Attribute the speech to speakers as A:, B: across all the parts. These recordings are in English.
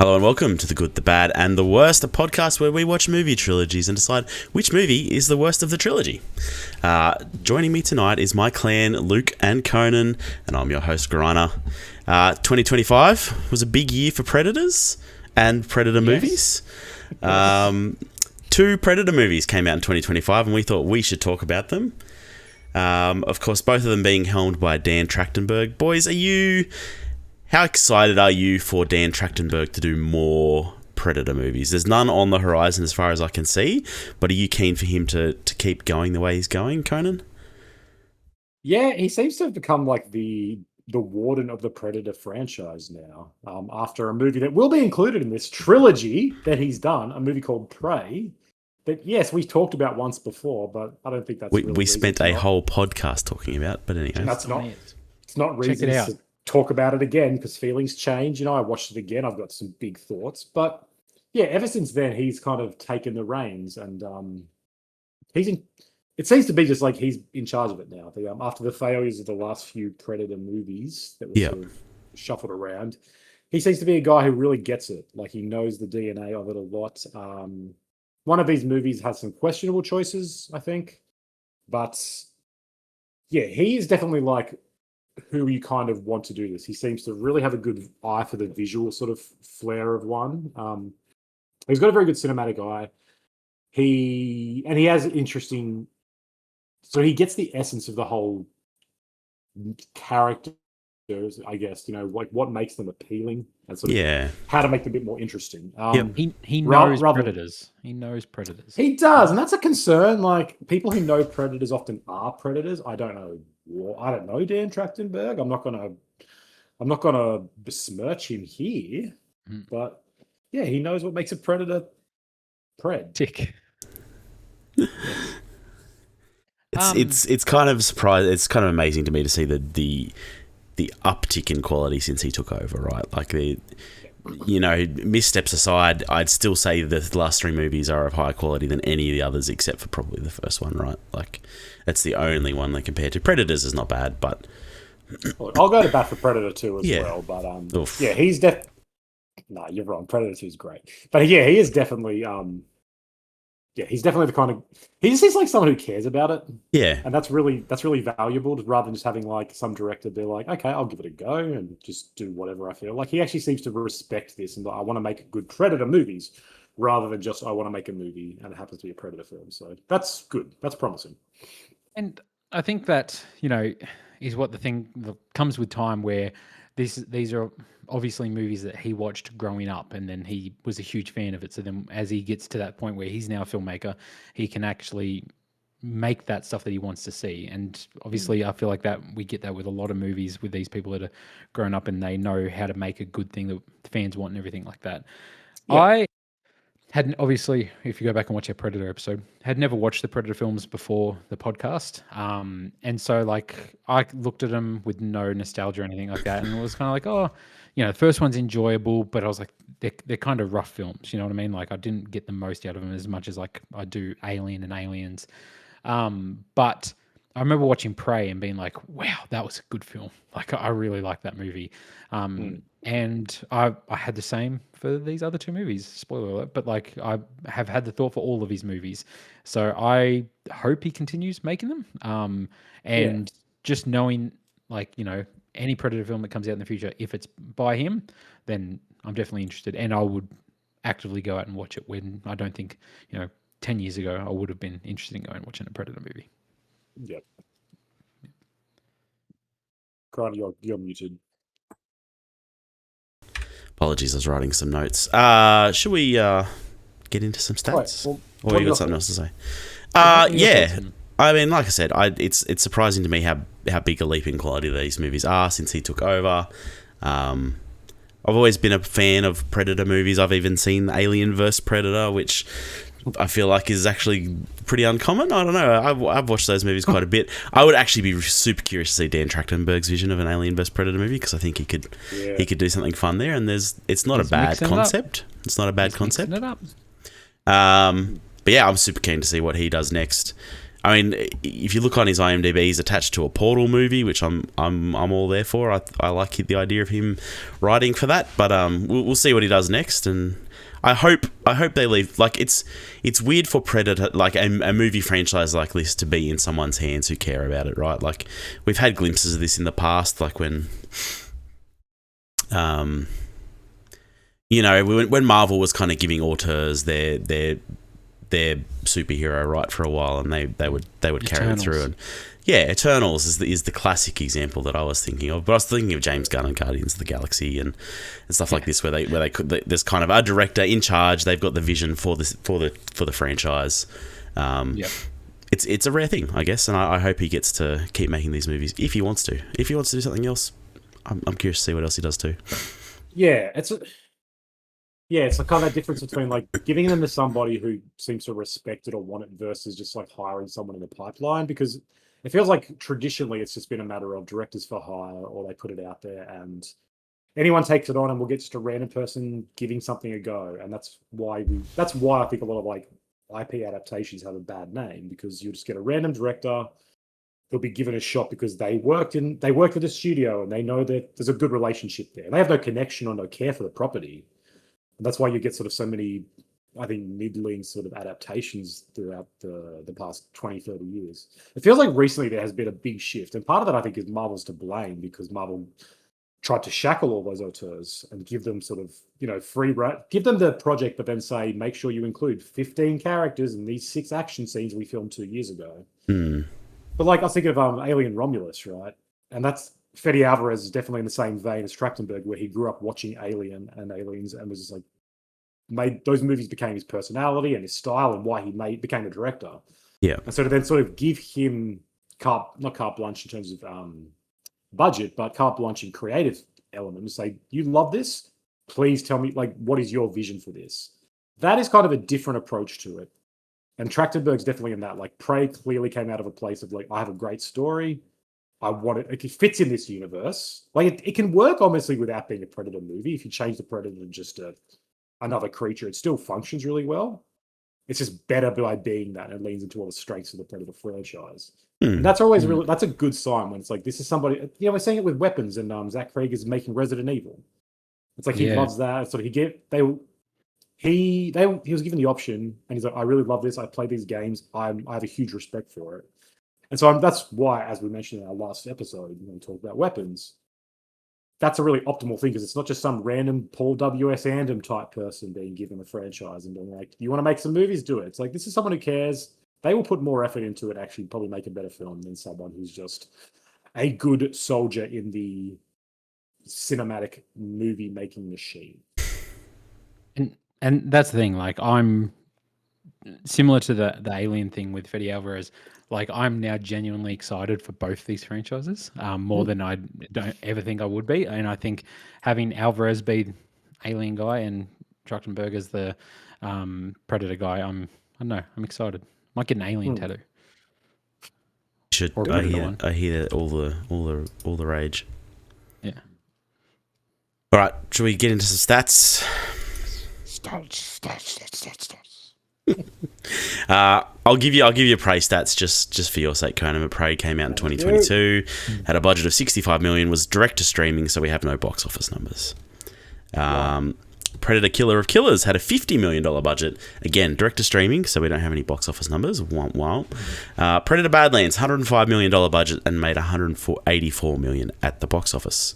A: Hello and welcome to The Good, the Bad and the Worst, a podcast where we watch movie trilogies and decide which movie is the worst of the trilogy. Joining me tonight is my clan, Luke and Conan, and I'm your host, Griner. 2025 was a big year for Predators and Predator movies. Two Predator movies came out in 2025 and we thought we should talk about them. Of course, both of them being helmed by Dan Trachtenberg. Boys, how excited are you for Dan Trachtenberg to do more Predator movies? There's none on the horizon as far as I can see, but are you keen for him to keep going the way he's going, Conan?
B: Yeah, he seems to have become like the warden of the Predator franchise now, after a movie that will be included in this trilogy that he's done, a movie called Prey. But yes, we talked about once before, but I don't think that's
A: we spent a whole podcast talking about, but anyway.
B: It's not reason to talk about it again because feelings change. I watched it again. I've got some big thoughts, but yeah, ever since then he's kind of taken the reins, and it seems to be just like he's in charge of it now. After the failures of the last few Predator movies that were sort of shuffled around, he seems to be a guy who really gets it. Like, he knows the DNA of it a lot. One of these movies has some questionable choices, I think, but yeah, he is definitely like who you kind of want to do this. He seems to really have a good eye for the visual sort of flair of one. He's got a very good cinematic eye. He has interesting. So he gets the essence of the whole characters, I guess. Like what makes them appealing and sort of how to make them a bit more interesting.
C: He knows Predators. He knows Predators.
B: He does, and that's a concern. Like, people who know Predators often are Predators. I don't know Dan Trachtenberg. I'm not gonna besmirch him here, but yeah, he knows what makes a Predator Pred.
C: Tick.
A: It's kind of surprising. It's kind of amazing to me to see the uptick in quality since he took over, right? Like, missteps aside, I'd still say the last three movies are of higher quality than any of the others except for probably the first one, right? Like, that's the only one they compare to. Predators is not bad, but
B: I'll go to bat for Predator 2 as well. But yeah, he's no, you're wrong. Predator 2 is great, but yeah, he is definitely he's definitely the kind of he's like someone who cares about it.
A: Yeah,
B: and that's really valuable, rather than just having like some director be like, okay, I'll give it a go and just do whatever I feel. Like, he actually seems to respect this and I want to make good Predator movies, rather than just I want to make a movie and it happens to be a Predator film. So that's good. That's promising.
C: And I think that is what the thing that comes with time, where these are obviously movies that he watched growing up, and then he was a huge fan of it. So then as he gets to that point where he's now a filmmaker, he can actually make that stuff that he wants to see. And obviously I feel like that we get that with a lot of movies with these people that are grown up and they know how to make a good thing that the fans want and everything like that. Yeah. I hadn't, obviously, if you go back and watch our Predator episode, had never watched the Predator films before the podcast. And so, like, I looked at them with no nostalgia or anything like that. And it was kind of like, the first one's enjoyable, but I was like, they're kind of rough films. You know what I mean? Like, I didn't get the most out of them as much as, like, I do Alien and Aliens. But I remember watching Prey and being like, wow, that was a good film. Like, I really like that movie. And I had the same for these other two movies, spoiler alert, but like, I have had the thought for all of his movies. So I hope he continues making them. Just knowing, like, any Predator film that comes out in the future, if it's by him, then I'm definitely interested. And I would actively go out and watch it, when I don't think, 10 years ago, I would have been interested in going and watching a Predator movie.
B: Yep. Grant, you're muted.
A: Apologies, I was writing some notes. Should we get into some stats?
B: Right,
A: well, or you got something else to say? Yeah. I mean, like I said, it's surprising to me how big a leap in quality these movies are since he took over. I've always been a fan of Predator movies. I've even seen Alien vs. Predator, which I feel like is actually pretty uncommon. I don't know. I've watched those movies quite a bit. I would actually be super curious to see Dan Trachtenberg's vision of an Alien vs. Predator movie, because I think he could do something fun there. And it's not a bad concept. It's not a bad concept. But yeah, I'm super keen to see what he does next. I mean, if you look on his IMDb, he's attached to a Portal movie, which I'm all there for. I like the idea of him writing for that, but we'll see what he does next, and I hope they leave. Like it's weird for Predator, like a movie franchise like this, to be in someone's hands who care about it, right? Like we've had glimpses of this in the past, like when when Marvel was kind of giving auteurs their superhero right for a while, and they would carry it through. And yeah, Eternals is the classic example that I was thinking of. But I was thinking of James Gunn and Guardians of the Galaxy and stuff like this, where they could, there's kind of a director in charge. They've got the vision for the franchise. It's a rare thing, I guess, and I hope he gets to keep making these movies if he wants to. If he wants to do something else, I'm curious to see what else he does too.
B: Yeah, it's the kind of difference between like giving them to somebody who seems to respect it or want it versus just like hiring someone in the pipeline, because it feels like traditionally it's just been a matter of directors for hire, or they put it out there and anyone takes it on, and we'll get just a random person giving something a go. And that's why I think a lot of like IP adaptations have a bad name, because you just get a random director who'll be given a shot because they worked at a studio and they know that there's a good relationship there. They have no connection or no care for the property. And that's why you get sort of so many, I think, middling sort of adaptations throughout the past 20, 30 years. It feels like recently there has been a big shift. And part of that, I think, is Marvel's to blame, because Marvel tried to shackle all those auteurs and give them sort of, free, give them the project, but then say, make sure you include 15 characters in these 6 action scenes we filmed 2 years ago. But like, I was thinking of Alien Romulus, right? And that's Fede Alvarez is definitely in the same vein as Trachtenberg, where he grew up watching Alien and Aliens and was just like, made those movies became his personality and his style and why he became a director.
A: Yeah.
B: And so to then sort of give him not carte blanche in terms of budget, but carte blanche in creative elements, say, you love this, please tell me, like, what is your vision for this? That is kind of a different approach to it. And Trachtenberg's definitely in that. Like, Prey clearly came out of a place of like, I have a great story. I want it fits in this universe. Like, it can work obviously without being a Predator movie. If you change the Predator to just another creature, it still functions really well. It's just better by being that, and it leans into all the strengths of the Predator franchise. And that's always that's a good sign when it's like, this is somebody, we're seeing it with weapons, and Zach Craig is making Resident Evil. It's like, he loves that. So he was given the option, and he's like, I really love this. I play these games. I have a huge respect for it. And so that's why, as we mentioned in our last episode, when we talked about weapons, that's a really optimal thing, because it's not just some random Paul W.S. Andom type person being given a franchise and being like, you want to make some movies? Do it. It's like, this is someone who cares. They will put more effort into it, actually probably make a better film than someone who's just a good soldier in the cinematic movie making machine.
C: And that's the thing, like, I'm similar to the Alien thing with Fede Alvarez. Like, I'm now genuinely excited for both these franchises, more than I don't ever think I would be. And I think having Alvarez be Alien guy and Trachtenberg as the Predator guy, I don't know, I'm excited. Might get an Alien tattoo.
A: I hear that all the rage.
C: Yeah.
A: All right, should we get into some stats?
B: Stats.
A: I'll give you Prey stats just for your sake, Conan. But Prey came out in 2022, had a budget of 65 million, was direct to streaming, so we have no box office numbers. Predator Killer of Killers had a $50 million budget, again direct to streaming, so we don't have any box office numbers. Predator Badlands, $105 million budget and made $184 million at the box office.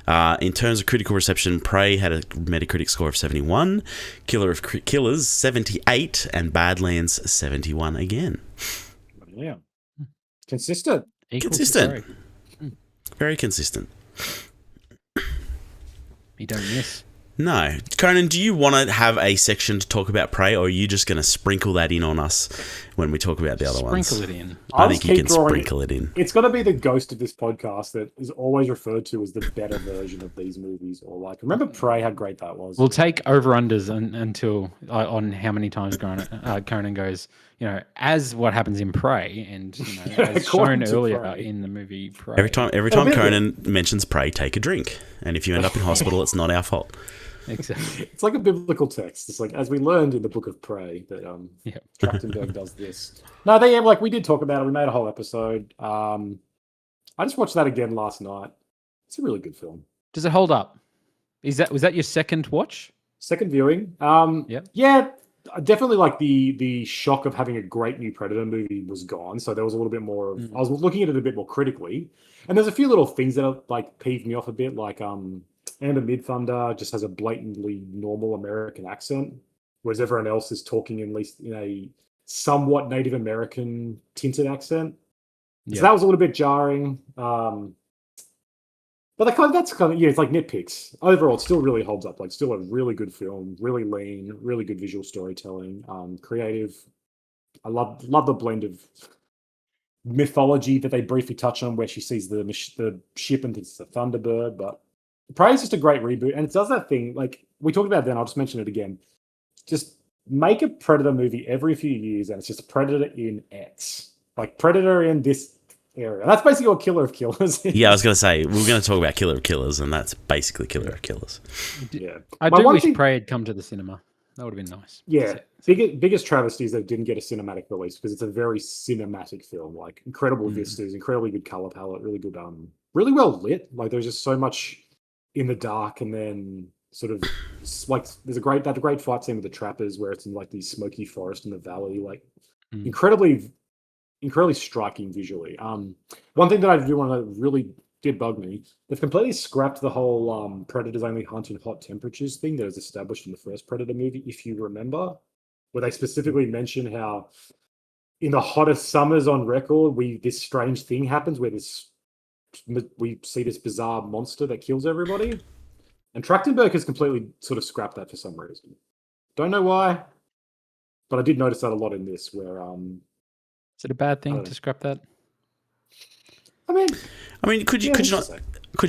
A: In terms of critical reception, Prey had a Metacritic score of 71, Killer of Killers 78, and Badlands 71 again.
B: Yeah, consistent.
A: Very consistent.
C: You don't miss.
A: No. Conan, do you want to have a section to talk about Prey, or are you just going to sprinkle that in on us when we talk about the other ones?
C: Sprinkle it in.
A: I think you can sprinkle it in.
B: It's going to be the ghost of this podcast that is always referred to as the better version of these movies. Or like, remember Prey, how great that was?
C: We'll take over-unders until on how many times Conan goes, as what happens in Prey, and as shown earlier in the movie Prey.
A: Every time Conan mentions Prey, take a drink. And if you end up in hospital, it's not our fault.
C: Exactly.
B: It's like a biblical text. It's like, as we learned in the Book of Prey, that
C: Yeah.
B: Trachtenberg does this. No, we did talk about it. We made a whole episode. I just watched that again last night. It's a really good film.
C: Does it hold up? Was that your second watch?
B: Second viewing. Yeah, definitely like the shock of having a great new Predator movie was gone. So there was a little bit more of, I was looking at it a bit more critically. And there's a few little things that like peeved me off a bit, like Amber Midthunder just has a blatantly normal American accent, whereas everyone else is talking at least in a somewhat Native American tinted accent. So that was a little bit jarring. But that's kind of, it's like nitpicks. Overall, it still really holds up. Like, still a really good film, really lean, really good visual storytelling, creative. I love the blend of mythology that they briefly touch on, where she sees the ship and thinks it's a Thunderbird. But Prey is just a great reboot, and it does that thing like we talked about then. I'll just mention it again. Just make a Predator movie every few years, and it's just Predator in X, like Predator in this area. That's basically what Killer of Killers is.
A: Yeah, I was going to say, we're going to talk about Killer of Killers, and that's basically Killer of Killers.
B: Yeah.
C: I do wish Prey had come to the cinema. That would have been nice.
B: Yeah. Biggest travesty is that it didn't get a cinematic release, because it's a very cinematic film. Like, incredible vistas, incredibly good color palette, really good, really well lit. Like, there's just so much in the dark, and then sort of like there's a great fight scene with the trappers where it's in like the smoky forest in the valley. Like, incredibly striking visually. One thing that I do want to really did bug me, they've completely scrapped the whole predators only hunt in hot temperatures thing that was established in the first Predator movie, if you remember, where they specifically mention how in the hottest summers on record, this strange thing happens where we see this bizarre monster that kills everybody. And Trachtenberg has completely sort of scrapped that for some reason. Don't know why, but I did notice that a lot in this, where
C: is it a bad thing to scrap that?
A: I mean, could you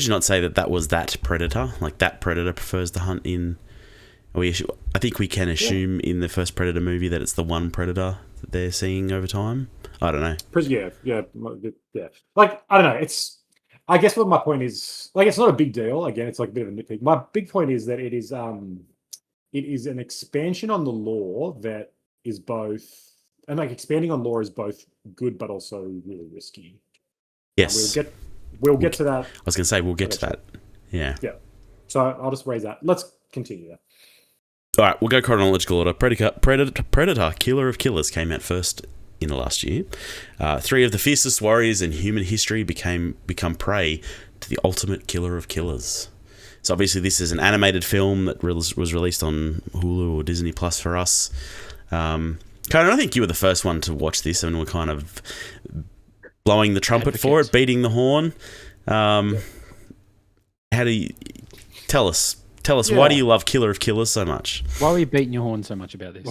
A: not say that was that Predator? Like, that Predator prefers to hunt in. I think we can assume in the first Predator movie that it's the one Predator that they're seeing over time. I don't know.
B: Yeah. Like, I don't know. I guess what my point is, like, it's not a big deal. Again, it's like a bit of a nitpick. My big point is that it is an expansion on the lore that is both. And like, expanding on lore is both good but also really risky.
A: Yes.
B: We'll get to that.
A: I was going to say, we'll get to that. Yeah.
B: Yeah. So I'll just raise that. Let's continue that.
A: All right, we'll go chronological order. Predator, Killer of Killers came out first in the last year. Three of the fiercest warriors in human history become prey to the ultimate killer of killers. So obviously this is an animated film that was released on Hulu or Disney Plus for us. Conan, I think you were the first one to watch this, and we're kind of blowing the trumpet for it, beating the horn. How do you tell us? Why do you love Killer of Killers so much?
C: Why were you beating your horn so much about this?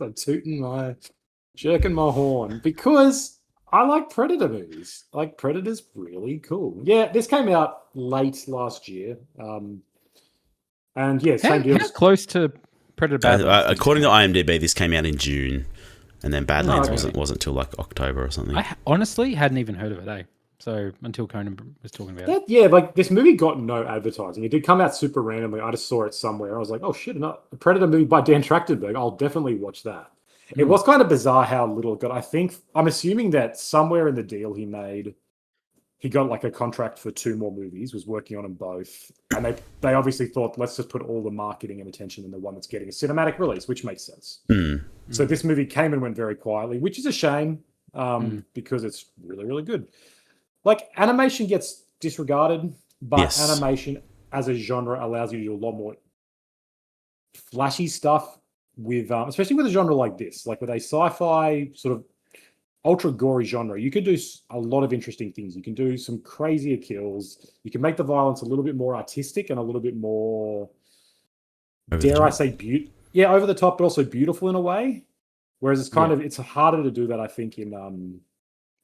B: I'm jerking my horn because I like Predator movies. Like, Predator's really cool. Yeah, this came out late last year. And yeah, same deal.
C: How close to Predator Badlands?
A: According to IMDb, this came out in June, and then Badlands wasn't till like October or something.
C: I honestly hadn't even heard of it, eh? So until Conan was talking about it.
B: Yeah, like, this movie got no advertising. It did come out super randomly. I just saw it somewhere. I was like, oh shit, a Predator movie by Dan Trachtenberg. I'll definitely watch that. It was kind of bizarre how little it got. I'm assuming that somewhere in the deal he made, he got like a contract for 2 more movies, was working on them both. And they obviously thought, let's just put all the marketing and attention in the one that's getting a cinematic release, which makes sense. So this movie came and went very quietly, which is a shame, because it's really, really good. Like, animation gets disregarded, but animation as a genre allows you to do a lot more flashy stuff with, especially with a genre like this, like with a sci-fi sort of ultra gory genre. You can do a lot of interesting things. You can do some crazier kills. You can make the violence a little bit more artistic and a little bit more, dare I say, over the top, but also beautiful in a way. Whereas it's harder to do that, I think, in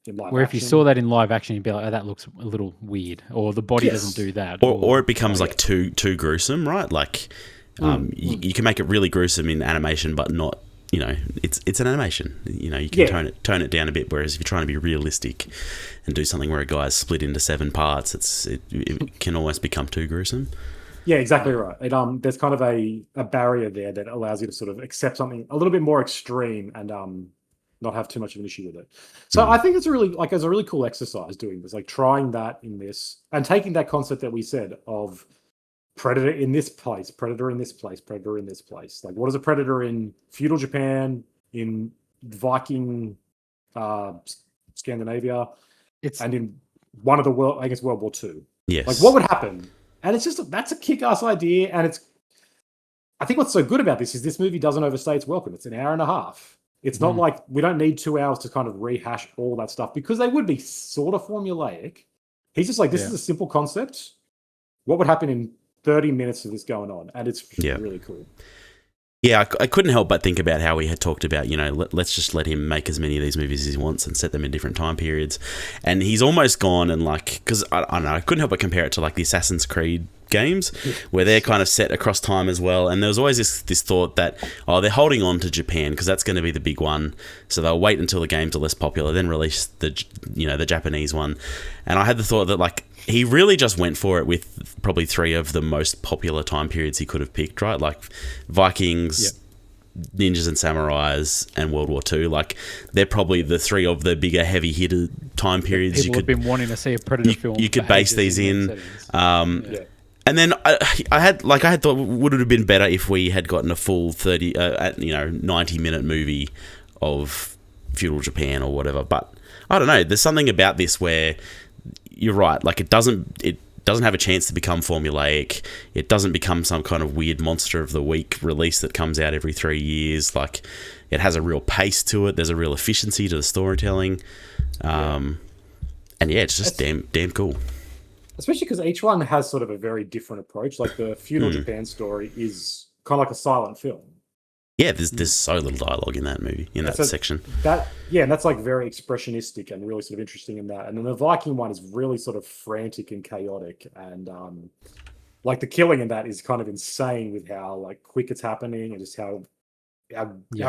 B: live
C: Where
B: action.
C: if you saw that in live action, you'd be like, oh, that looks a little weird, or the body doesn't do that,
A: or it becomes like too gruesome, right? Like, you can make it really gruesome in animation, but not, it's an animation. You can tone it down a bit. Whereas if you're trying to be realistic and do something where a guy's split into 7 parts, it can almost become too gruesome.
B: Yeah, exactly right. There's kind of a barrier there that allows you to sort of accept something a little bit more extreme and not have too much of an issue with it. So
A: Hmm.
B: I think it's a really cool exercise doing this, like trying that in this and taking that concept that we said of predator in this place, predator in this place, predator in this place. Like, what is a predator in feudal Japan, in Viking uh, Scandinavia,
C: It's
B: and in one of the world, I guess World War II. Like, what
A: Yes.
B: would happen? And it's just that's a kick-ass idea, and it's. I think what's so good about this movie doesn't overstay its welcome. It's an hour and a half. It's not
C: Mhm.
B: like we don't need 2 hours to kind of rehash all that stuff because they would be sort of formulaic. He's just like, this
C: Yeah.
B: is a simple concept. What would happen in 30 minutes of this going on? And it's
A: Yeah.
B: really cool.
A: Yeah, I couldn't help but think about how we had talked about, let's just let him make as many of these movies as he wants and set them in different time periods. And he's almost gone and because I don't know, I couldn't help but compare it to like the Assassin's Creed games where they're kind of set across time as well. And there was always this thought that, they're holding on to Japan because that's going to be the big one. So they'll wait until the games are less popular, then release the Japanese one. And I had the thought that like, he really just went for it with probably 3 of the most popular time periods he could have picked, right? Like Vikings, ninjas and samurais, and World War II. Like they're probably the 3 of the bigger heavy hitter time periods.
C: People have been wanting to see a Predator film.
A: You could
C: for
A: base
C: ages
A: these in.
C: those settings.
B: Yeah.
A: And then I had thought, would it have been better if we had gotten a full 90-minute movie of feudal Japan or whatever? But I don't know. There's something about this where you're right. Like it doesn't have a chance to become formulaic. It doesn't become some kind of weird monster of the week release that comes out every 3 years. Like it has a real pace to it. There's a real efficiency to the storytelling. And yeah, it's just damn cool.
B: Especially because each one has sort of a very different approach. Like the feudal Japan story is kind of like a silent film.
A: Yeah, there's so little dialogue in that movie, in that section.
B: And that's like very expressionistic and really sort of interesting in that. And then the Viking one is really sort of frantic and chaotic, and like the killing in that is kind of insane with how like quick it's happening and just how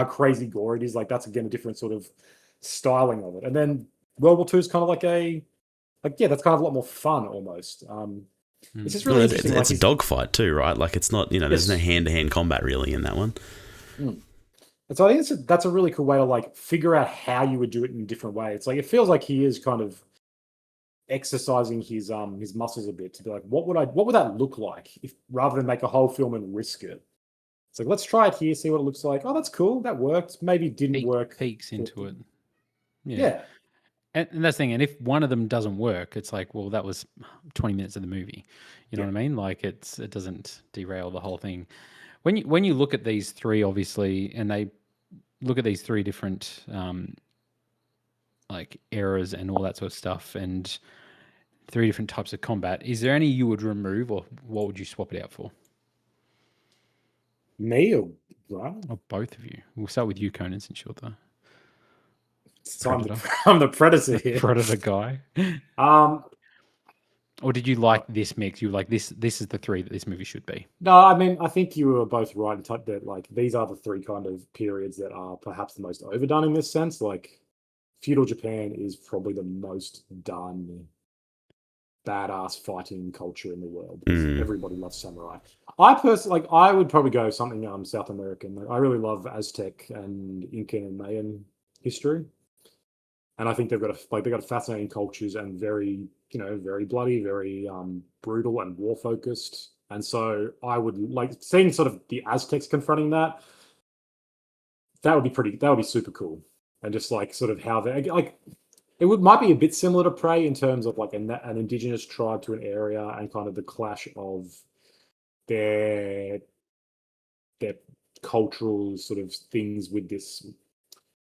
B: crazy gore it is. Like that's again a different sort of styling of it. And then World War II is kind of that's kind of a lot more fun almost. It's just really interesting.
A: It's a dogfight too, right? Like it's not, there's no hand-to-hand combat really in that one.
B: And so I think that's a really cool way to like figure out how you would do it in a different way. It's like it feels like he is kind of exercising his muscles a bit to be like, what would that look like if rather than make a whole film and risk it? It's like let's try it here, see what it looks like. Oh, that's cool, that worked. Maybe it didn't work.
C: Peeks into it.
B: Yeah.
C: And that's the thing. And if one of them doesn't work, it's like, well, that was 20 minutes of the movie. You know what I mean? Like it doesn't derail the whole thing. When you look at these 3, obviously, and they look at these 3 different like eras and all that sort of stuff, and 3 different types of combat, is there any you would remove, or what would you swap it out for?
B: Me or Brian?
C: Or both of you? We'll start with you, Conan, since you're the
B: I'm the predator here.
C: Predator guy. Or did you like this mix? You were like this is the 3 that this movie should be.
B: No, I mean, I think you were both right in that like these are the 3 kind of periods that are perhaps the most overdone in this sense. Like feudal Japan is probably the most done badass fighting culture in the world. Everybody loves samurai. I personally I would probably go something South American. Like, I really love Aztec and Incan and Mayan history. And I think they've got a fascinating cultures and very, very bloody, very brutal and war focused. And so I would like seeing sort of the Aztecs confronting that. That would be super cool. And just like sort of how they like might be a bit similar to Prey in terms of like an indigenous tribe to an area and kind of the clash of their cultural sort of things with this.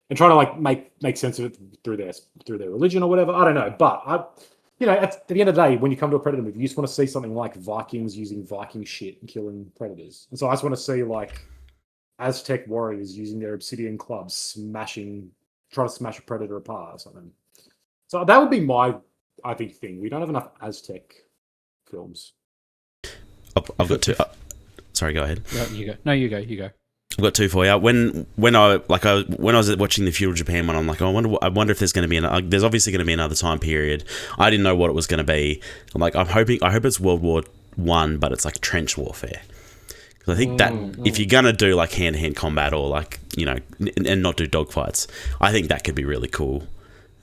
B: And trying to like make sense of it through their religion or whatever. I don't know, but at the end of the day, when you come to a Predator movie, you just want to see something like Vikings using Viking shit and killing predators. And so I just want to see like Aztec warriors using their obsidian clubs trying to smash a predator apart or something. So that would be my, I think, thing. We don't have enough Aztec films.
A: I've got 2. Sorry, go ahead.
C: No, you go.
A: I've got 2 for you. When I was watching the feudal Japan one, I'm like, I wonder if there's going to be there's obviously going to be another time period. I didn't know what it was going to be. I'm like, I hope it's World War one, but it's like trench warfare. Because I think that if you're gonna do like hand-to-hand combat or like and not do dogfights, I think that could be really cool.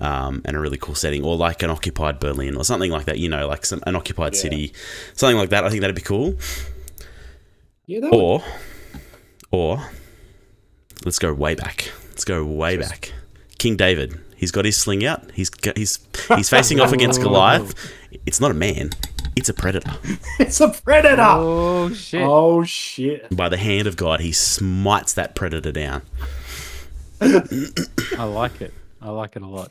A: And a really cool setting, or like an occupied Berlin or something like that, like an occupied city, something like that. I think that'd be cool.
B: Yeah,
A: or let's go way back. Back. King David. He's got his sling out. He's facing off against Goliath. It's not a man. It's a predator.
B: It's a predator.
C: Oh shit!
B: Oh shit!
A: By the hand of God, he smites that predator down.
C: I like it. I like it a lot.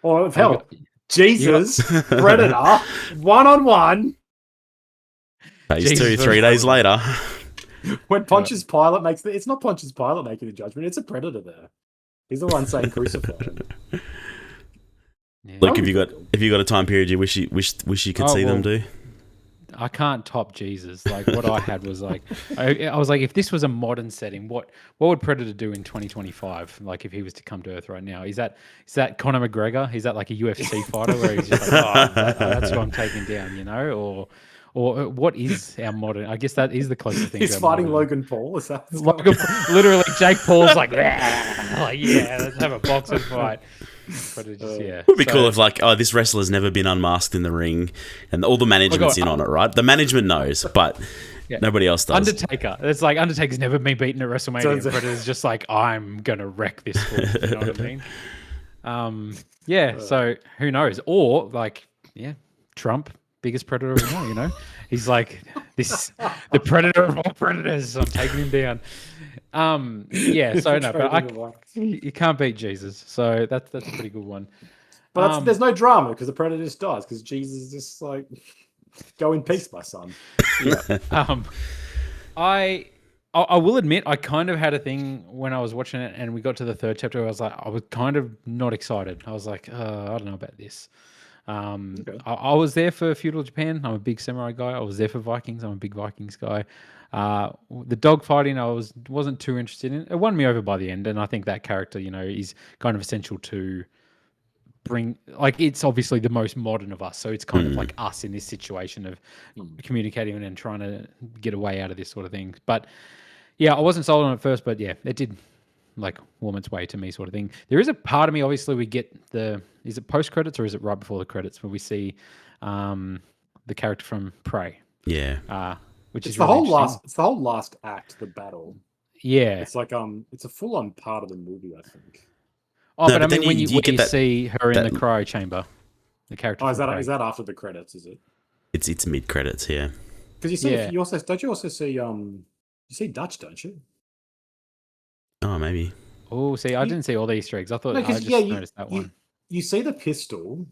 B: Oh hell, Jesus, predator, 1-on-1.
A: Phase 2, 3 days later.
B: When Pontius Pilate makes it's not Pontius Pilate making the judgment, it's a predator there. He's the one saying crucify him.
C: Yeah.
A: Look, if you got a time period you wish you could see them do?
C: I can't top Jesus. Like what I had was like, I was like, if this was a modern setting, what would Predator do in 2025? Like if he was to come to Earth right now, is that Conor McGregor? Is that like a UFC fighter where he's just like, that's who I'm taking down, Or what is our modern? I guess that is the closest thing.
B: He's fighting Logan Paul. Is that
C: literally Jake Paul's like, let's have a boxing fight. But it just,
A: it would be cool if this wrestler's never been unmasked in the ring, and all the management's in on it, right? The management knows, but nobody else does.
C: Undertaker. It's like Undertaker's never been beaten at WrestleMania, but it's just like I'm gonna wreck this fool. You know what I mean? So who knows? Or Trump. Biggest predator of all, He's like the predator of all predators. I'm taking him down. So no, but you can't beat Jesus. So that's a pretty good one.
B: But there's no drama because the predator just dies because Jesus is just like, go in peace, my son.
C: I will admit I kind of had a thing when I was watching it and we got to the third chapter. Where I was kind of not excited. I was like, I don't know about this. I was there for feudal Japan. I'm a big samurai guy. I was there for Vikings. I'm a big Vikings guy. The dog fighting I wasn't too interested in. It won me over by the end, and I think that character, is kind of essential to bring. Like, it's obviously the most modern of us, so it's kind of like us in this situation of communicating and trying to get away out of this sort of thing. But yeah, I wasn't sold on it first, but yeah, it did warm its way to me, sort of thing. There is a part of me, obviously, we get is it post credits or is it right before the credits where we see the character from Prey?
A: Yeah.
B: Which is the whole last act, the battle.
C: Yeah.
B: It's like it's a full on part of the movie, I think.
C: Oh, no, but I mean when you see her in the cryo chamber, the character.
B: Oh, is that after the credits? Is it?
A: It's mid credits, yeah.
B: Because you see, you also see you see Dutch, don't you?
A: Oh, maybe.
C: Oh, see, I didn't see all the Easter eggs. I thought I just noticed that one.
B: You see the pistol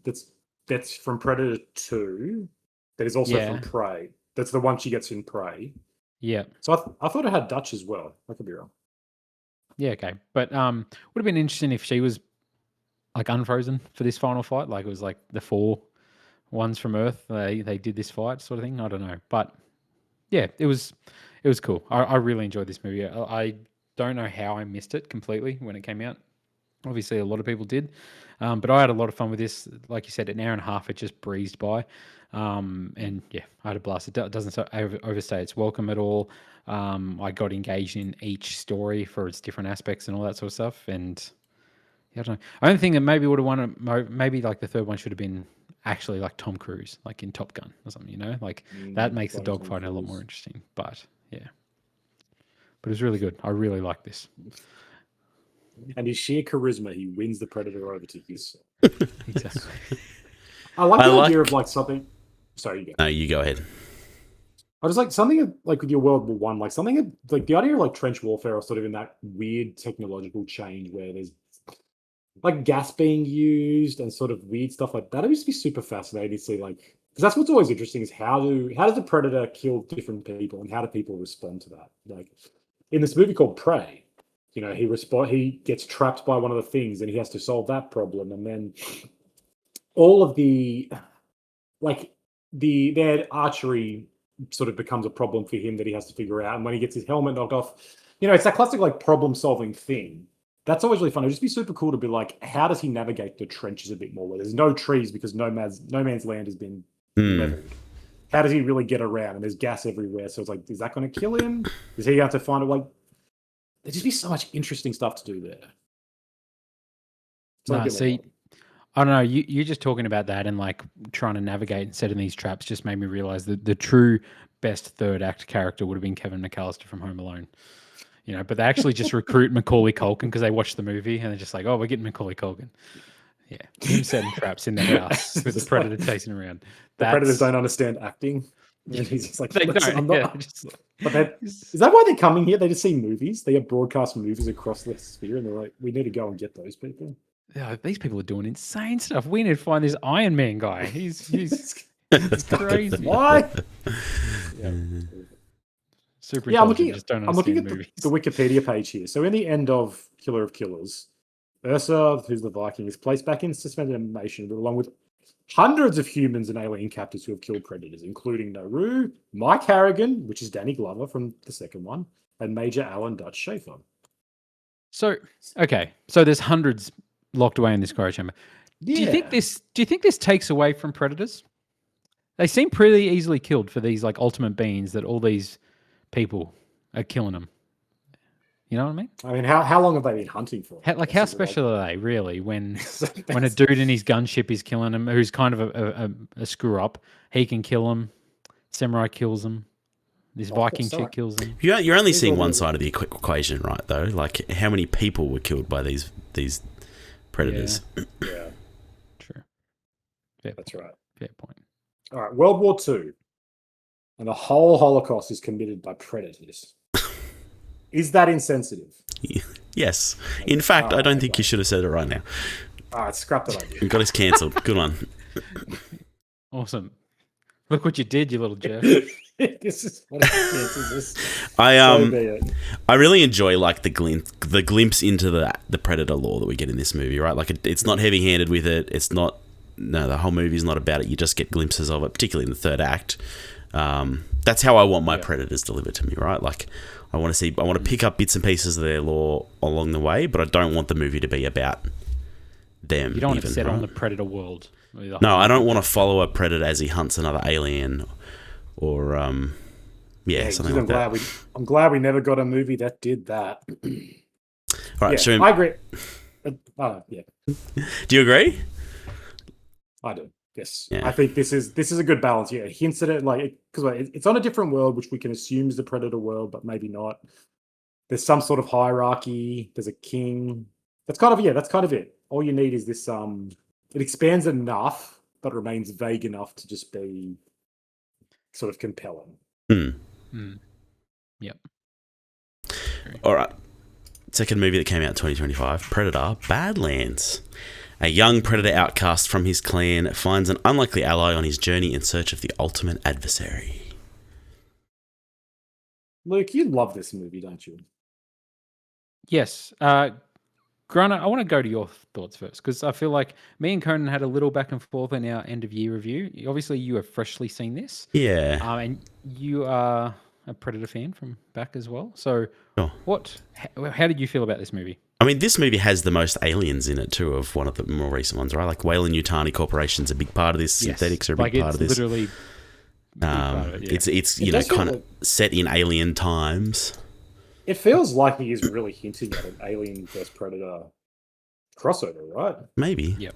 B: that's from Predator 2, that is also from Prey. That's the one she gets in Prey.
C: Yeah.
B: So I thought it had Dutch as well. I could be wrong.
C: Yeah, okay. But would have been interesting if she was unfrozen for this final fight. Like it was like the 4 ones from Earth. They did this fight sort of thing. I don't know. But yeah, it was cool. I really enjoyed this movie. I don't know how I missed it completely when it came out. Obviously, a lot of people did. But I had a lot of fun with this. Like you said, an hour and a half, it just breezed by. And yeah, I had a blast. It doesn't overstay its welcome at all. I got engaged in each story for its different aspects and all that sort of stuff. And yeah, I don't know. I don't think that maybe would have won. Maybe the third one should have been actually like Tom Cruise, like in Top Gun or something. That makes the dogfight a lot more interesting. But yeah. But it was really good. I really like this.
B: And his sheer charisma, he wins the Predator over to his
C: side. Exactly.
B: I like the idea of something. Sorry, you go.
A: No, you go ahead.
B: I just like something with your World War One, something like the idea of trench warfare, or sort of in that weird technological change where there's gas being used and sort of weird stuff like that. It used to be super fascinating to see, because that's what's always interesting is how does the Predator kill different people and how do people respond to that? In this movie called Prey, he gets trapped by one of the things and he has to solve that problem, and then all of their archery sort of becomes a problem for him that he has to figure out. And when he gets his helmet knocked off, it's that classic problem solving thing. That's always really fun. It'd just be super cool to be how does he navigate the trenches a bit more where there's no trees because no man's land has been leveled. how does he really get around? And there's gas everywhere, so it's like, is that going to kill him? Does he have to find a way? There'd just be so much interesting stuff to do there.
C: See, I don't know. You just talking about that and like trying to navigate and setting these traps just made me realize that the true best third act character would have been Kevin McAllister from Home Alone. But they actually just recruit Macaulay Culkin because they watch the movie and they're just like, oh, we're getting Macaulay Culkin. Yeah, him setting traps in the house with the predator chasing around.
B: The predators don't understand acting. And he's just like,
C: they don't.
B: But is that why they're coming here? They just see movies. They have broadcast movies across the sphere, and they're like, we need to go and get those people.
C: Yeah, these people are doing insane stuff. We need to find this Iron Man guy. He's crazy.
B: Why? Yeah.
C: Super.
B: Yeah, I'm looking at the Wikipedia page here. So in the end of Killer of Killers, Ursa, who's the Viking, is placed back in suspended animation, but along with hundreds of humans and alien captors who have killed predators, including Naru, Mike Harrigan, which is Danny Glover from the second one, and Major Alan Dutch Schaefer. So there's hundreds locked away in this cryo chamber. Yeah. Do you think this takes away from predators? They seem pretty easily killed for these like ultimate beings that all these people are killing them. You know what I mean? I mean, how long have they been hunting for?
C: How special are they really when when a dude in his gunship is killing him, who's kind of a screw up, he can kill him. Samurai kills him. This Viking chick kills him.
A: You're only seeing one side of the equation, right? Though, like how many people were killed by these predators?
B: Yeah.
C: True.
B: That's right.
C: Fair point.
B: All right, World War II, and the whole Holocaust is committed by predators. Is that insensitive?
A: Yes. In fact, I don't think you should have said it right now.
B: All right, scrap that idea.
A: Got us cancelled. Good one.
C: Awesome. Look what you did, you little jerk.
B: This is what this.
A: I really enjoy like the glimpse into the predator lore that we get in this movie, right? Like it's not heavy-handed with it. It's not. No, the whole movie is not about it. You just get glimpses of it, particularly in the third act. That's how I want my predators delivered to me, right? Like, I want to pick up bits and pieces of their lore along the way, but I don't want the movie to be about them.
C: You don't want to set on the predator world.
A: No, I don't want to follow a predator as he hunts another alien, or something like that.
B: I'm glad we never got a movie that did that.
A: All right,
B: I agree. Yeah.
A: Do you agree?
B: I do. Yes, yeah. I think this is a good balance. Yeah, it hints at it because it's on a different world, which we can assume is the predator world, but maybe not. There's some sort of hierarchy. There's a king. That's kind of it. All you need is this. It expands enough, but remains vague enough to just be sort of compelling.
C: Yep.
A: All right. Second movie that came out in 2025, Predator: Badlands. A young predator outcast from his clan finds an unlikely ally on his journey in search of the ultimate adversary.
B: Luke, you love this movie, don't you?
C: Yes. Grant, I want to go to your thoughts first, because I feel like me and Conan had a little back and forth in our end of year review. Obviously, you have freshly seen this.
A: Yeah.
C: And you are a Predator fan from back as well. So how did you feel about this movie?
A: I mean, this movie has the most aliens in it too, of one of the more recent ones, right? Like Weyland-Yutani Corporation's a big part of this. Synthetics are a big part of this. Literally, part of it, yeah. It's kind of set in alien times.
B: It feels like he is really hinting at an Alien vs Predator crossover, right?
A: Maybe.
C: Yep.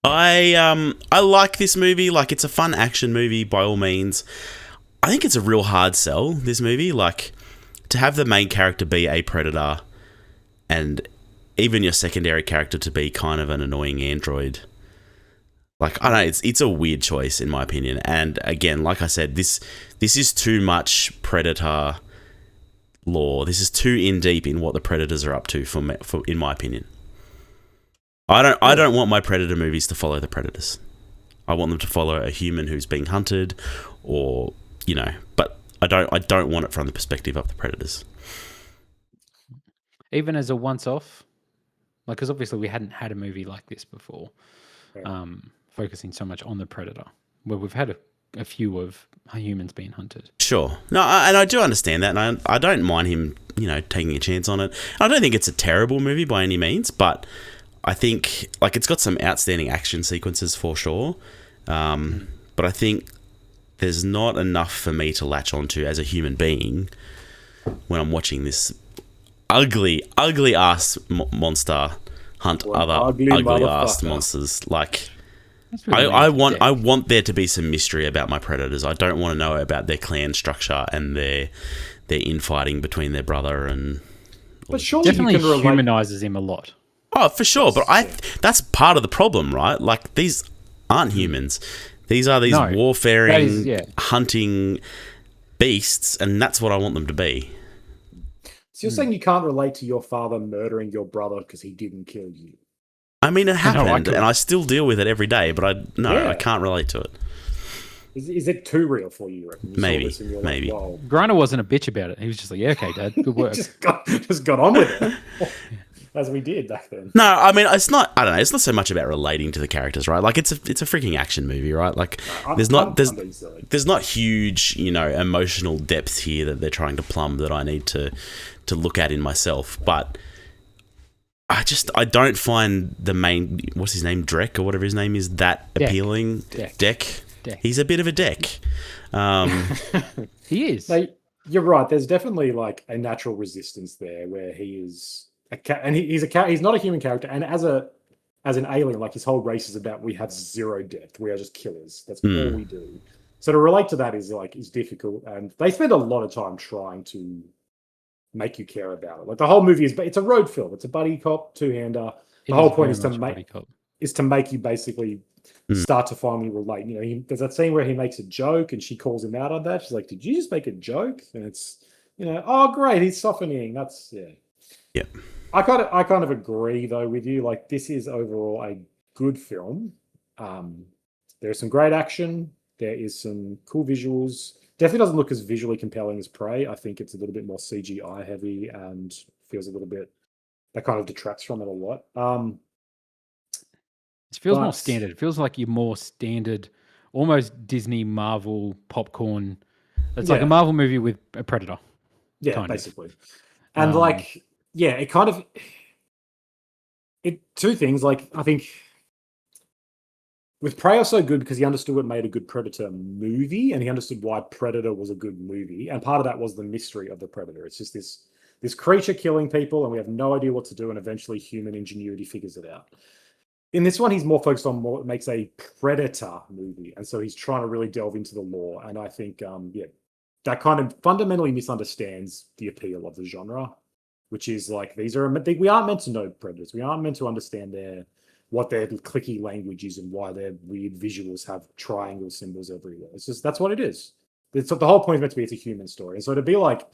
A: I like this movie. Like, it's a fun action movie by all means. I think it's a real hard sell, this movie. Like, to have the main character be a predator and even your secondary character to be kind of an annoying android. Like, I don't know, it's a weird choice in my opinion. And again, like I said, this is too much Predator lore. This is too in deep in what the Predators are up to for in my opinion. I don't want my Predator movies to follow the Predators. I want them to follow a human who's being hunted, or but I don't want it from the perspective of the Predators.
C: Even as a once-off, because obviously we hadn't had a movie like this before, focusing so much on the Predator, where we've had a few of humans being hunted. Sure.
A: No, and I do understand that, and I don't mind him, taking a chance on it. I don't think it's a terrible movie by any means, but I think it's got some outstanding action sequences for sure. But I think there's not enough for me to latch onto as a human being when I'm watching this ugly ass monster hunt other ugly ass monsters. Like,
C: really
A: I want there to be some mystery about my predators. I don't want to know about their clan structure and their infighting between their brother and.
B: But surely
C: definitely
B: you can relate.
C: humanizes him a lot.
A: Oh, for sure. But that's part of the problem, right? Like, these aren't humans. These are warfaring, hunting beasts, and that's what I want them to be.
B: So you're saying you can't relate to your father murdering your brother because he didn't kill you?
A: I mean, it happened, and I still deal with it every day, but I can't relate to it.
B: Is it too real for you?
A: Maybe.
B: Like, wow.
C: Griner wasn't a bitch about it. He was just like, yeah, okay, Dad, good work.
B: just got on with it. As we did back then.
A: No, I mean, it's not. I don't know. It's not so much about relating to the characters, right? Like, it's a freaking action movie, right? Like, there's not huge, emotional depth here that they're trying to plumb that I need to look at in myself. But I don't find the main, what's his name, Drek or whatever his name is, that appealing. Deck. He's a bit of a dick.
C: He is.
B: You're right. There's definitely like a natural resistance there where he is. He's not a human character, and as an alien, like his whole race is about we have zero depth. We are just killers. That's all we do. So to relate to that is difficult, and they spend a lot of time trying to make you care about it. Like the whole movie it's a road film. It's a buddy cop two-hander. The whole point is to make you basically start to finally relate. There's that scene where he makes a joke and she calls him out on that. She's like, "Did you just make a joke?" And it's oh great, he's softening. That's
A: yeah.
B: I kind of agree though with you. Like, this is overall a good film. There's some great action. There is some cool visuals. Definitely doesn't look as visually compelling as Prey. I think it's a little bit more CGI heavy and feels a little bit that kind of detracts from it a lot.
C: It feels more standard. It feels like you're more standard, almost Disney Marvel popcorn. It's like a Marvel movie with a Predator.
B: Yeah, basically. And it kind of two things. Like, I think with Prey was so good because he understood what made a good Predator movie, and he understood why Predator was a good movie. And part of that was the mystery of the Predator. It's just this creature killing people, and we have no idea what to do, and eventually human ingenuity figures it out. In this one, he's more focused on what makes a Predator movie, and so he's trying to really delve into the lore. And I think, that kind of fundamentally misunderstands the appeal of the genre, which is like we aren't meant to know predators. We aren't meant to understand what their clicky language is and why their weird visuals have triangle symbols everywhere. It's just that's what it is. The whole point is meant to be it's a human story, and so to be like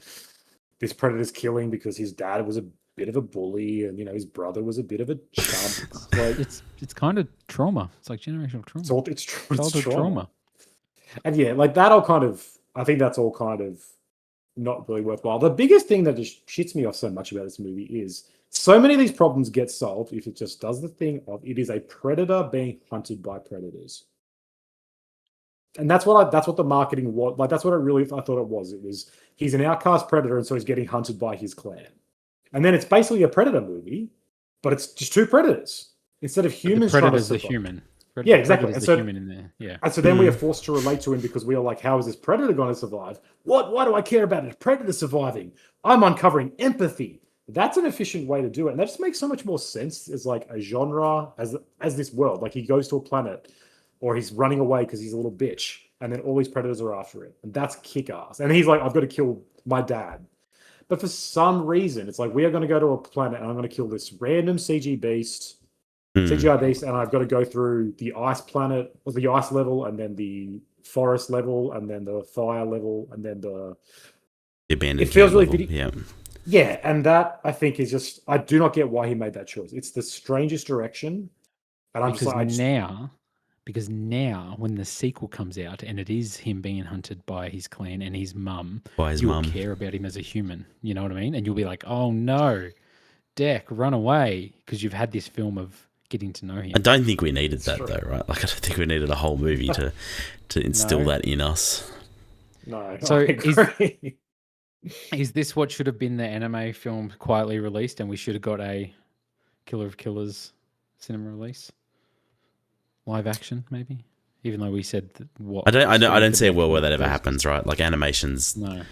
B: this predator's killing because his dad was a bit of a bully and his brother was a bit of a chump.
C: It's kind of trauma. It's like generational trauma.
B: It's
C: trauma.
B: And I think that's all kind of not really worthwhile. The biggest thing that just shits me off so much about this movie is so many of these problems get solved if it just does the thing of it is a predator being hunted by predators. And that's what the marketing was. Like, that's what I thought it was. It was he's an outcast predator, and so he's getting hunted by his clan. And then it's basically a Predator movie, but it's just two predators instead of humans.
C: The predator's a human.
B: Yeah, exactly.
C: And so, human in there. Yeah.
B: And so then we are forced to relate to him because we are like, how is this predator going to survive? Why do I care about a predator surviving? I'm uncovering empathy. That's an efficient way to do it. And that just makes so much more sense as like a genre, as this world. Like, he goes to a planet or he's running away because he's a little bitch. And then all these predators are after him. And that's kick-ass. And he's like, I've got to kill my dad. But for some reason, it's like, we are going to go to a planet and I'm going to kill this random CGI beast, and I've got to go through the ice planet, or the ice level, and then the forest level, and then the fire level, and then the
A: abandoned.
B: It feels really
A: level.
B: Yeah, and that I think is just, I do not get why he made that choice. It's the strangest direction, and I'm
C: because now when the sequel comes out and it is him being hunted by his clan and his mum, you'll care about him as a human. You know what I mean? And you'll be like, oh no, Deck, run away, because you've had this film of getting to know him.
A: I don't think we needed that though, right? Like, I don't think we needed a whole movie to instill that in us.
B: No.
C: So is this what should have been the anime film quietly released, and we should have got a Killer of Killers cinema release? Live action, maybe? even though we said what
A: I don't see a
B: the
A: world where that
B: next
A: ever
B: one
A: happens, right? Like animations,
C: no.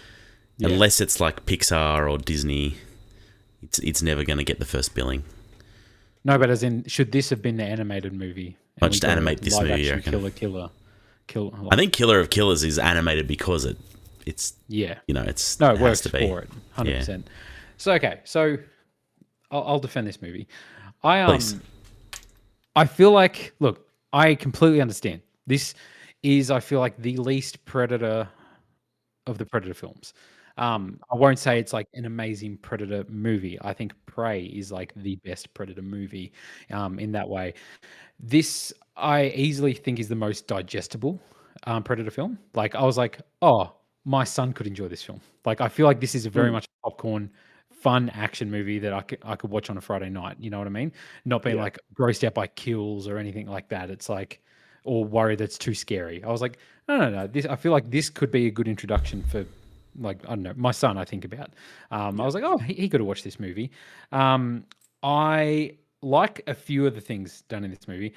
C: Yeah.
A: unless it's like Pixar or Disney, it's never going to get the first billing.
C: No, but as in, should this have been the animated movie?
A: Not
C: And we
A: just
C: got a
A: animate this
C: live
A: movie, I
C: action
A: reckon.
C: kill.
A: I think Killer of Killers is animated because it's
C: Yeah.
A: it's
C: No,
A: it
C: it
A: has
C: works
A: to be.
C: for it, 100%. So okay, so I'll defend this movie. I
A: Please.
C: I feel like, look, I completely understand. This is, I feel like, the least Predator of the Predator films. I won't say it's like an amazing Predator movie. I think Prey is like the best Predator movie in that way. This I easily think is the most digestible Predator film. Like I was like, oh, my son could enjoy this film. Like I feel like this is a very much popcorn, fun action movie that I could watch on a Friday night. You know what I mean? Not being like grossed out by kills or anything like that. It's like, or worried that's too scary. I was like, no. This I feel like this could be a good introduction for, like, I don't know, my son. I think about. I was like, oh, he could have watched this movie. I like a few of the things done in this movie.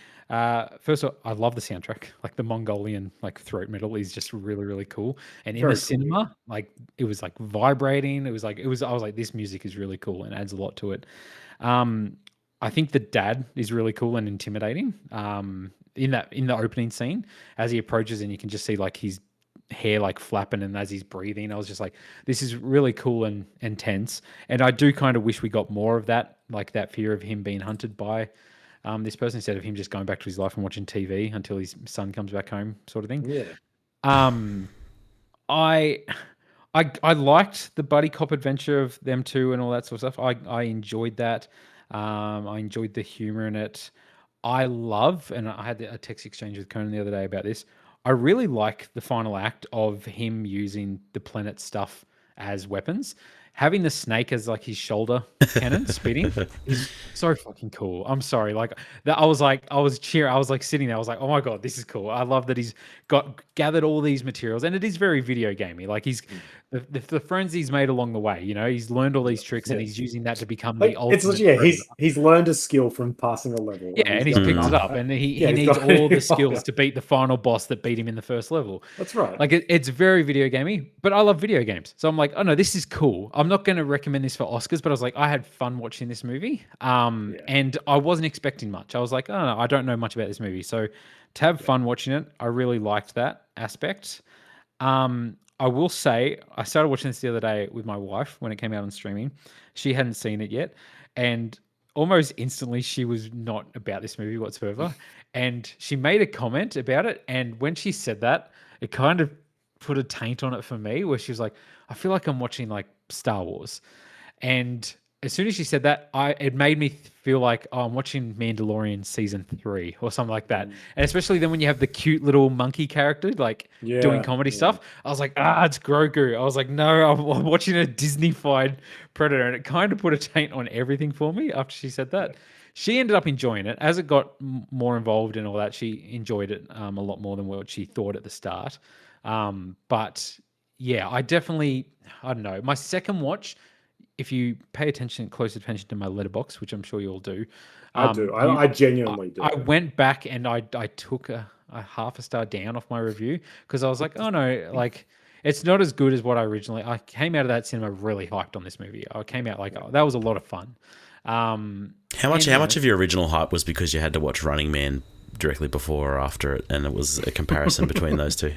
C: First of all, I love the soundtrack. Like the Mongolian like throat metal is just really, really cool. And in
B: Very
C: the
B: cool.
C: cinema, like it was like vibrating. I was like, this music is really cool and adds a lot to it. I think the dad is really cool and intimidating. In the opening scene, as he approaches and you can just see like his hair like flapping and as he's breathing, I was just like, this is really cool and tense. And I do kind of wish we got more of that, like that fear of him being hunted by this person, instead of him just going back to his life and watching TV until his son comes back home, sort of thing.
B: Yeah.
C: I liked the buddy cop adventure of them two and all that sort of stuff. I enjoyed that. I enjoyed the humor in it. I love, and I had a text exchange with Conan the other day about this. I really like the final act of him using the planet stuff as weapons. Having the snake as like his shoulder cannon speeding is so fucking cool. I'm sorry. Like that, I was cheering. I was like sitting there. I was like, oh my God, this is cool. I love that he's gathered all these materials, and it is very video gamey. Like the friends he's made along the way, he's learned all these tricks and he's using that to become the ultimate.
B: It's literally, he's learned a skill from passing a level.
C: Yeah, and he's picked it up, and he needs all the skills to beat the final boss that beat him in the first level.
B: That's right.
C: Like it's very video gamey, but I love video games, so I'm like, oh no, this is cool. I'm not going to recommend this for Oscars, but I was like, I had fun watching this movie, and I wasn't expecting much. I was like, oh no, I don't know much about this movie, so to have fun watching it, I really liked that aspect. I will say, I started watching this the other day with my wife when it came out on streaming. She hadn't seen it yet, and almost instantly she was not about this movie whatsoever. And she made a comment about it. And when she said that, it kind of put a taint on it for me, where she was like, I feel like I'm watching like Star Wars. And as soon as she said that, it made me feel like, oh, I'm watching Mandalorian season 3 or something like that. And especially then when you have the cute little monkey character like doing comedy stuff, I was like, it's Grogu. I was like, no, I'm watching a Disney-fied Predator, and it kind of put a taint on everything for me after she said that. She ended up enjoying it. As it got more involved and all that, she enjoyed it a lot more than what she thought at the start. But yeah, I don't know. My second watch, if you pay close attention to my letterbox, which I'm sure you all do.
B: I do. I genuinely do.
C: I went back and I took a half a star down off my review because I was like, oh no, like it's not as good as what I came out of that cinema really hyped on this movie. I came out like, oh, that was a lot of fun.
A: How much of your original hype was because you had to watch Running Man directly before or after it, and it was a comparison between those two?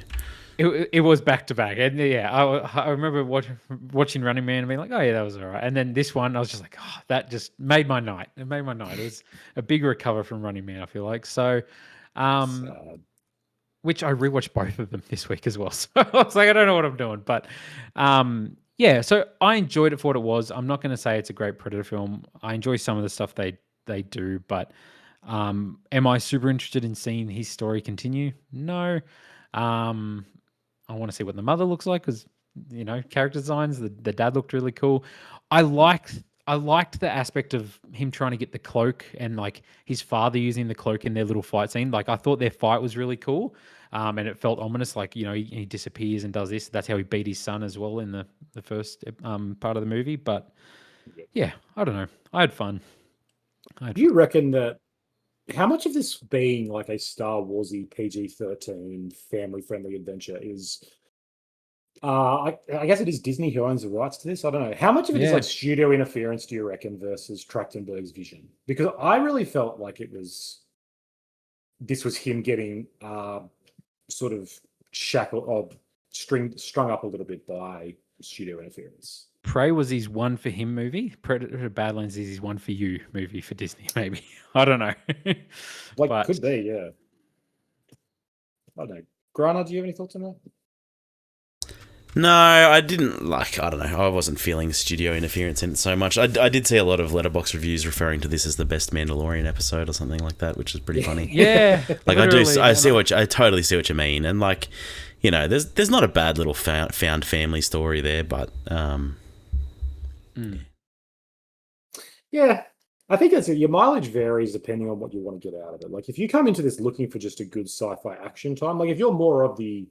C: It was back to back, and yeah, I remember watching Running Man and being like, oh yeah, that was all right. And then this one, I was just like, oh, that just made my night. It made my night. It was a big recover from Running Man, I feel like. So, which I rewatched both of them this week as well. So I was like, I don't know what I'm doing, but yeah. So I enjoyed it for what it was. I'm not going to say it's a great Predator film. I enjoy some of the stuff they do, but am I super interested in seeing his story continue? No. I want to see what the mother looks like because, character designs, the dad looked really cool. I liked the aspect of him trying to get the cloak and like his father using the cloak in their little fight scene. Like I thought their fight was really cool. And it felt ominous. Like, he disappears and does this. That's how he beat his son as well in the first part of the movie. But yeah, I don't know. I had fun.
B: Do you reckon that how much of this being like a Star Warsy PG-13 family-friendly adventure is I guess it is Disney who owns the rights to this. I don't know. How much of it is
C: Yeah.
B: like studio interference, do you reckon, versus Trachtenberg's vision? Because I really felt like this was him getting sort of shackled or strung up a little bit by studio interference.
C: Prey was his one for him movie. Predator Badlands is his one for you movie for Disney, maybe. I don't know.
B: Like, could be, yeah. I don't know. Grana, do you have any thoughts on that?
A: No, I didn't I don't know. I wasn't feeling studio interference in it so much. I did see a lot of Letterboxd reviews referring to this as the best Mandalorian episode or something like that, which is pretty funny.
C: Yeah.
A: Like I totally see what you mean. And like, you know, there's not a bad little found family story there, but
B: Yeah. I think that's it. Your mileage varies depending on what you want to get out of it. Like if you come into this looking for just a good sci-fi action time, like if you're more of the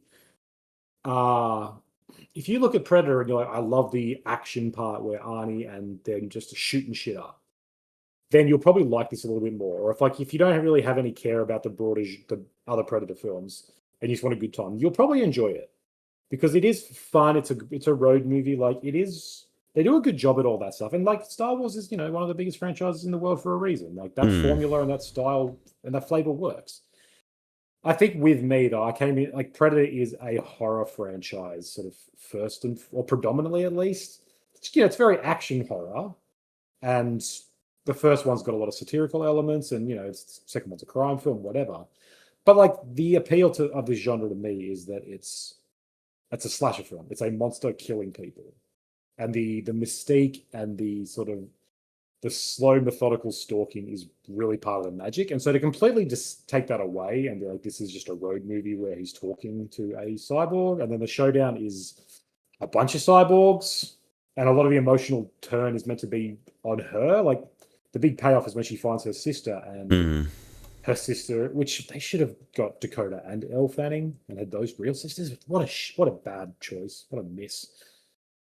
B: if you look at Predator and you're like, I love the action part where Arnie and then just shooting shit up, then you'll probably like this a little bit more. Or if you don't really have any care about the other Predator films and you just want a good time, you'll probably enjoy it because it is fun. It's a road movie. Like it is, they do a good job at all that stuff. And like Star Wars is, one of the biggest franchises in the world for a reason. Like that formula and that style and that flavor works. I think with me though, I came in like Predator is a horror franchise, sort of first or predominantly at least. It's very action horror, and the first one's got a lot of satirical elements, and the second one's a crime film, whatever. But like the appeal of this genre to me is that it's a slasher film. It's a monster killing people, and the mystique and the sort of the slow, methodical stalking is really part of the magic. And so to completely just take that away and be like, this is just a road movie where he's talking to a cyborg, and then the showdown is a bunch of cyborgs, and a lot of the emotional turn is meant to be on her. Like the big payoff is when she finds her sister, and her sister, which they should have got Dakota and Elle Fanning and had those real sisters. What a bad choice. What a miss.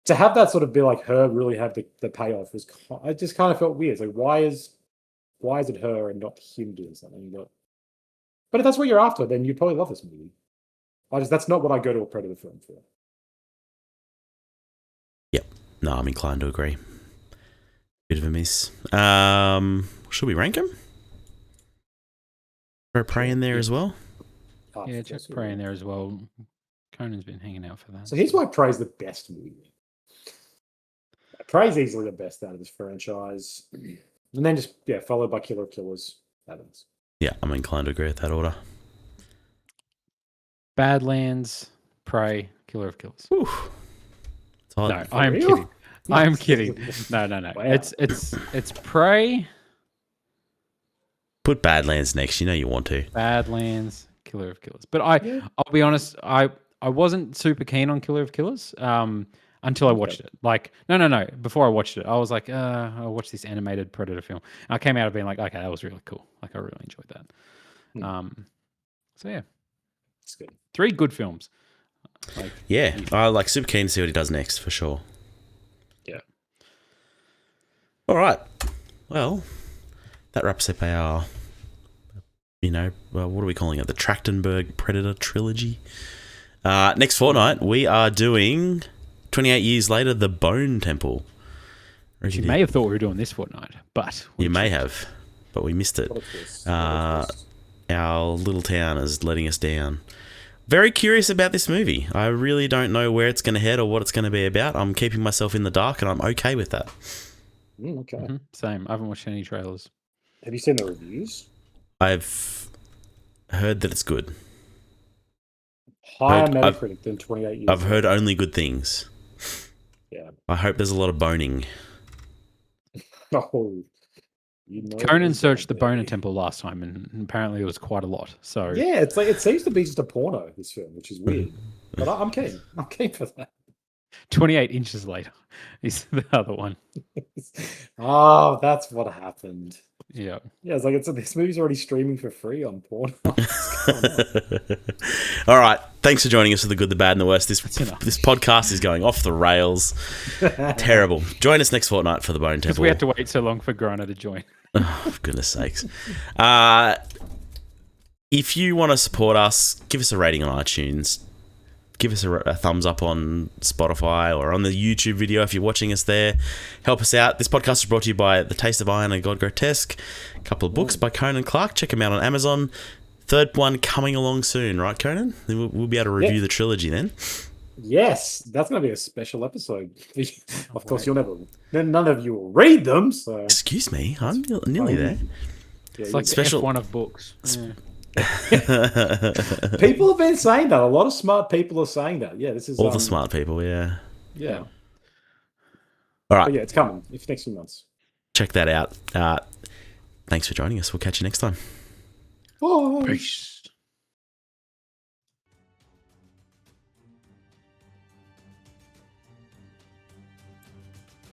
B: To have that sort of be like her really have the payoff was, I just kind of felt weird. It's like, why is it her and not him doing something? But if that's what you're after, then you'd probably love this movie. That's not what I go to a Predator film for.
A: Yep. No, I'm inclined to agree. Bit of a miss. Should we rank him? Throw Prey in there as well?
C: Yeah, just Prey in there as well. Conan's been hanging out for that.
B: So here's why Prey's the best movie. Prey's easily the best out of this franchise. And then just, followed by Killer of Killers. Badlands.
A: Yeah, I'm inclined to agree with that order.
C: Badlands, Prey, Killer of Killers.
A: Oof.
C: No, I am kidding. I am kidding. No. Wow. It's Prey.
A: Put Badlands next. You know you want to.
C: Badlands, Killer of Killers. But I'll be honest, I wasn't super keen on Killer of Killers until I watched it. Like, no. Before I watched it, I was like, I'll watch this animated Predator film. And I came out of being like, okay, that was really cool. Like, I really enjoyed that. So yeah,
B: it's good.
C: 3 good films. Like,
A: I super keen to see what he does next for sure.
B: Yeah.
A: All right. Well, that wraps up our, what are we calling it? The Trachtenberg Predator trilogy. Next fortnight, we are doing 28 years later, The Bone Temple.
C: You may have thought we were doing this fortnight, but
A: you may have, but we missed it. Our little town is letting us down. Very curious about this movie. I really don't know where it's going to head or what it's going to be about. I'm keeping myself in the dark, and I'm okay with that.
B: Okay.
C: Mm-hmm. Same. I haven't watched any trailers.
B: Have you seen the reviews?
A: I've heard that it's good.
B: Higher Metacritic than 28 years.
A: I've heard only good things.
B: Yeah.
A: I hope there's a lot of boning.
B: Oh,
C: Conan searched the Boner Temple last time, and apparently it was quite a lot. So
B: yeah, it's like it seems to be just a porno, this film, which is weird. But I'm keen. I'm keen for that.
C: 28 inches later is the other one.
B: Oh, that's what happened.
C: Yeah.
B: Yeah, it's like this movie's already streaming for free on porn.
A: All right. Thanks for joining us for the good, the bad, and the worst. This
C: enough.
A: podcast is going off the rails. Terrible. Join us next fortnight for the Bone
C: Because
A: Temple.
C: we had to wait so long for Grana to join.
A: Oh, for goodness sakes. If you want to support us, give us a rating on iTunes. Give us a thumbs up on Spotify or on the YouTube video if you're watching us there. Help us out. This podcast is brought to you by The Taste of Iron and God Grotesque. A couple of books by Conan Clark. Check them out on Amazon. Third one coming along soon, right, Conan? We'll be able to review the trilogy then.
B: Yes, that's going to be a special episode. Of course, none of you will read them. So
A: Excuse me, I'm nearly there.
B: Yeah,
C: It's like
A: Special-
C: the F1 of books. Yeah.
B: people have been saying that. A lot of smart people are saying that. Yeah, this is
A: All the smart people, yeah.
B: Yeah,
A: All right,
B: but yeah, it's coming. It's next few months.
A: check that out. Thanks for joining us. We'll catch you next time.
B: Bye.
C: Peace.